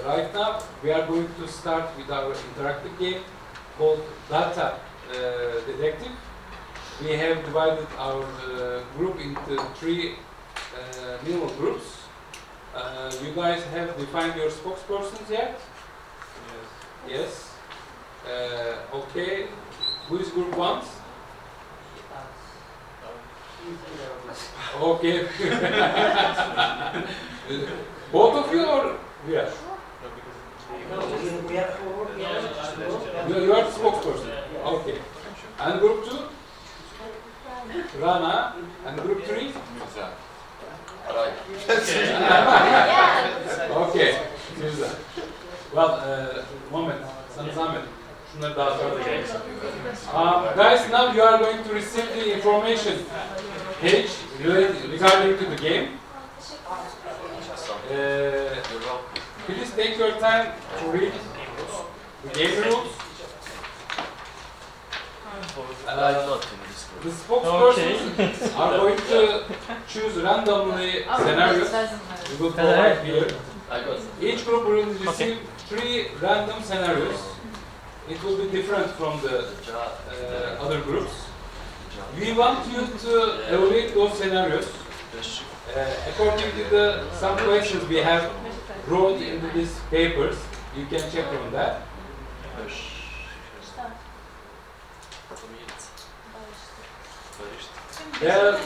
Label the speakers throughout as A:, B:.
A: right now we are going to start with our interactive game called Data Detective. We have divided our group into three minimal groups. You guys have defined your spokespersons yet? Yes. Okay. Who is group 1? Okay. Both of you or we are? You are the spokesperson. Okay. And group 2? Rana. And group 3? Okay. Güzel. Well, moment. Sana zahmet. Şunları daha sonra da geliriz. Guys, now you are going to receive the information page regarding to the game. Please take your time to read the game rules. The spokespersons are going to choose randomly scenarios. We will provide here. Each group will receive 3 random scenarios. It will be different from the other groups. We want you to evaluate those scenarios according to some questions we have wrote into these papers. You can check on that. There are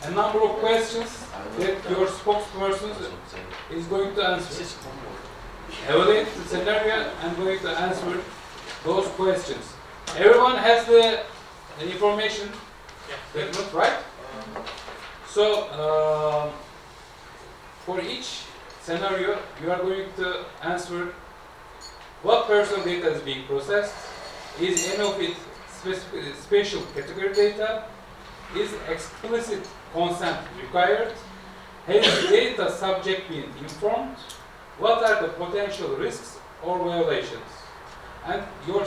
A: a number of questions that your spokesperson is going to answer. Evaluate the scenario and going to answer those questions. Everyone has the information, right? So, for each scenario, you are going to answer what personal data is being processed, is any of it special category data, is explicit consent required, has the data subject been informed, what are the potential risks or violations, and your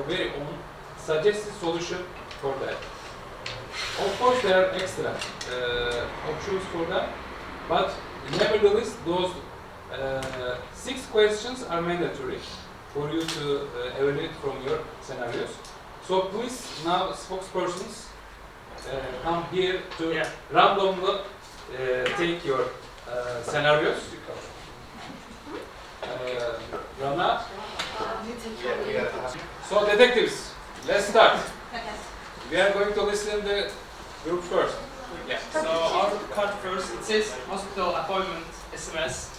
A: very own suggested solution for that. Of course, there are extra options for that, but nevertheless, those 6 questions are mandatory for you to evaluate from your scenarios. So please, now spokespersons, come here to randomly take your scenarios. Rana? So detectives, let's start. We are going to listen to the group first.
B: Yeah, so our card first, it says hospital appointment SMS,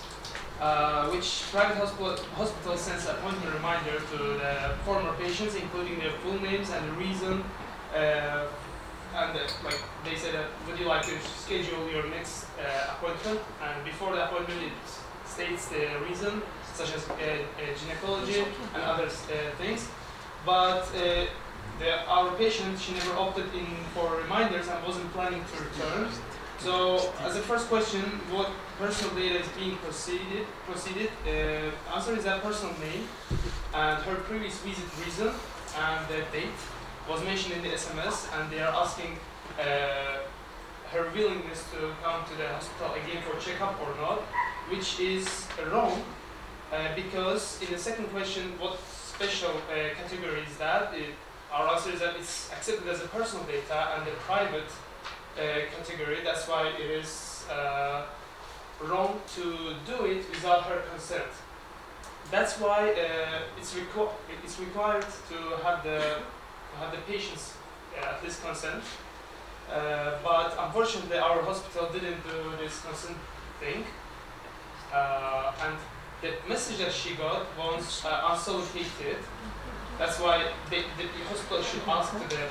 B: which private hospital sends appointment reminder to the former patients, including their full names and the reason. Like they say that, would you like to schedule your next appointment? And before the appointment, it states the reason, such as gynecology and other things. But our patient, she never opted in for reminders and wasn't planning to return. So, as a first question, what personal data is being proceeded? Answer is that personal name and her previous visit reason and the date was mentioned in the SMS, and they are asking her willingness to come to the hospital again for checkup or not, which is wrong because in the second question, what special category is that? Our answer is that it's accepted as a personal data and a private category. That's why it is wrong to do it without her consent. That's why it's required to have the patient's at least consent. But unfortunately, our hospital didn't do this consent thing, and the message that she got was unsolicited. That's why the hospital should ask to the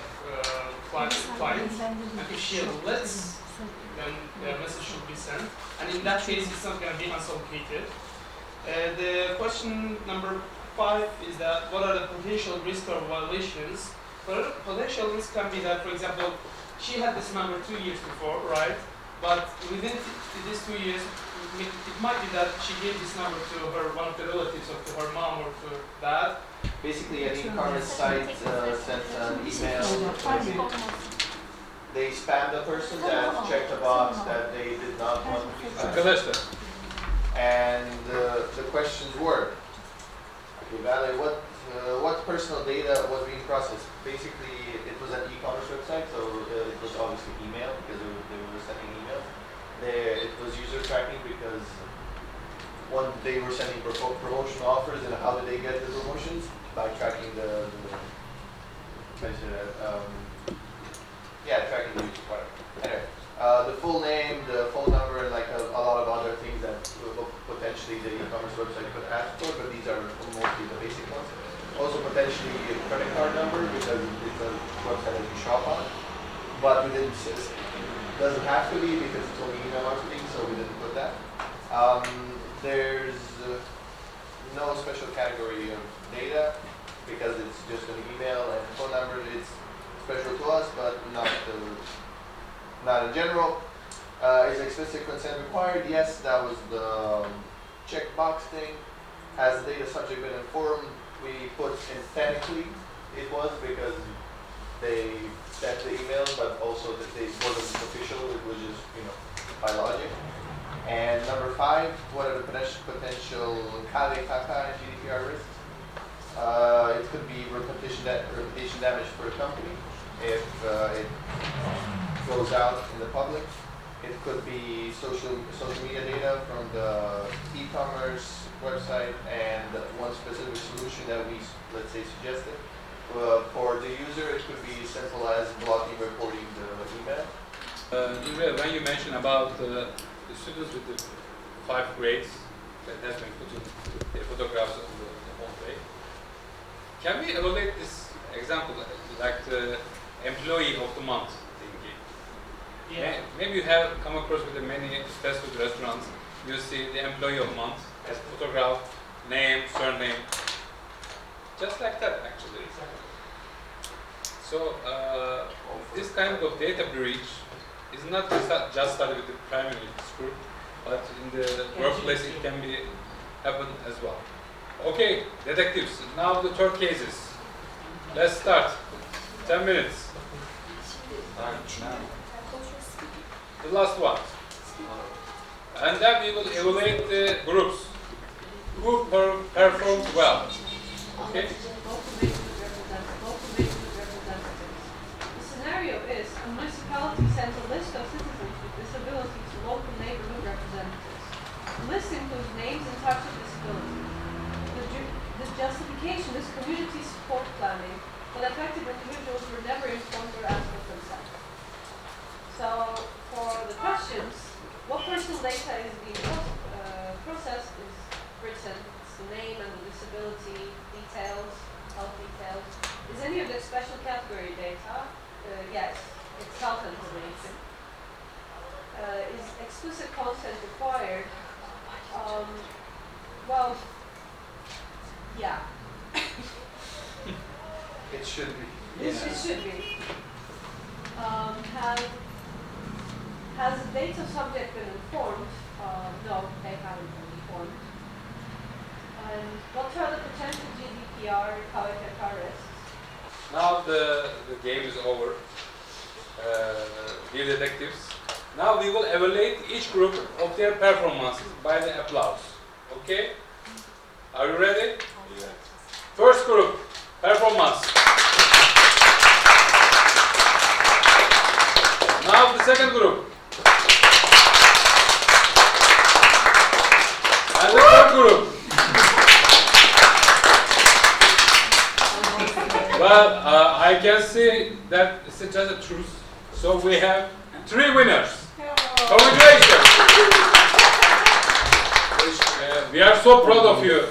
B: client, and if she lets, then the message should be sent. And in that case, it's not going to be unsolicited. The question number 5 is that what are the potential risks or violations? Potential risk can be that, for example, she had this number 2 years before, right? But within these 2 years, it might be that she gave this number to one of the relatives, or to her mom or to dad.
C: Basically, an e-commerce site sent an email. They spammed the person that checked a box that they did not want to be spammed. And questions were, evaluate what personal data was being processed. Basically, it was an e-commerce website, so it was obviously email because they were sending emails. It was user tracking because they were sending promotional offers, and how did they get the promotions? By tracking tracking the user product. Anyway, the full name, the phone number, and like a lot of other things that potentially the e-commerce website could ask for, but these are mostly the basic ones. Also potentially a credit card number because it's a website that you shop on, but we didn't. It doesn't have to be because it's only email marketing, so we didn't put that. There's no special category of data because it's just an email and phone number. It's special to us, but not in general. Is explicit consent required? Yes, that was the checkbox thing. Has the data subject been informed? We put emphatically it was because they sent the email, but also that it wasn't official. It was just by logic. And number 5, what are the potential KVKK and GDPR risks? It could be reputation damage for a company if it goes out in the public. It could be social media data from the e-commerce website, and one specific solution that we, let's say, suggested. For the user, it could be simple as blocking, reporting the email.
A: When you mentioned about the students with the 5 grades that has been put in the photographs on the home page, can we evaluate this example like the employee of the month thingy?
B: Yeah.
A: Maybe you have come across with many fast food restaurants. You see the employee of the month as photograph, name, surname, just like that actually. So this kind of data breach is not just started with the primary school, but in the workplace it can be happen as well. Okay, detectives. Now the third cases. Let's start. 10 minutes. The last one. And then we will evaluate the groups who performed well. Okay?
D: The scenario is a municipality sends a list of citizens with disabilities to local neighborhood representatives. The list includes names and types of disability. The justification is community support planning, but affected individuals were never informed or asked for consent. So, for the questions, what personal data is being processed is written. It's the name and the disability details, health details. Is any of the special category data? Yes, it's health information. Is explicit consent required? Well, yeah.
C: It should be.
D: It should be. Has the data subject been informed? No, they haven't been informed. And what are the potential GDPR KVKK risks?
A: Now the game is over. Dear detectives. Now we will evaluate each group of their performances by the applause. Okay? Are you ready?
C: Yeah.
A: First group, performance. Now the second group. And the third group. Well, I can see that it's just a truth. So we have 3 winners. Congratulations. We are so proud of you,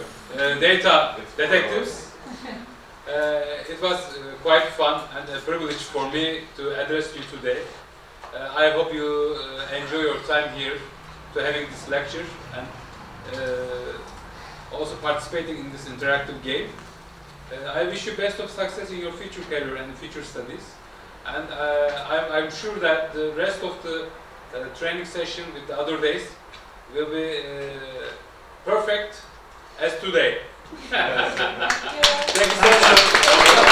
A: data detectives. It was quite fun and a privilege for me to address you today. I hope you enjoy your time here to having this lecture and also participating in this interactive game. I wish you best of success in your future career and future studies. And I'm sure that the rest of the training session with the other days will be perfect as today. Thank you so much.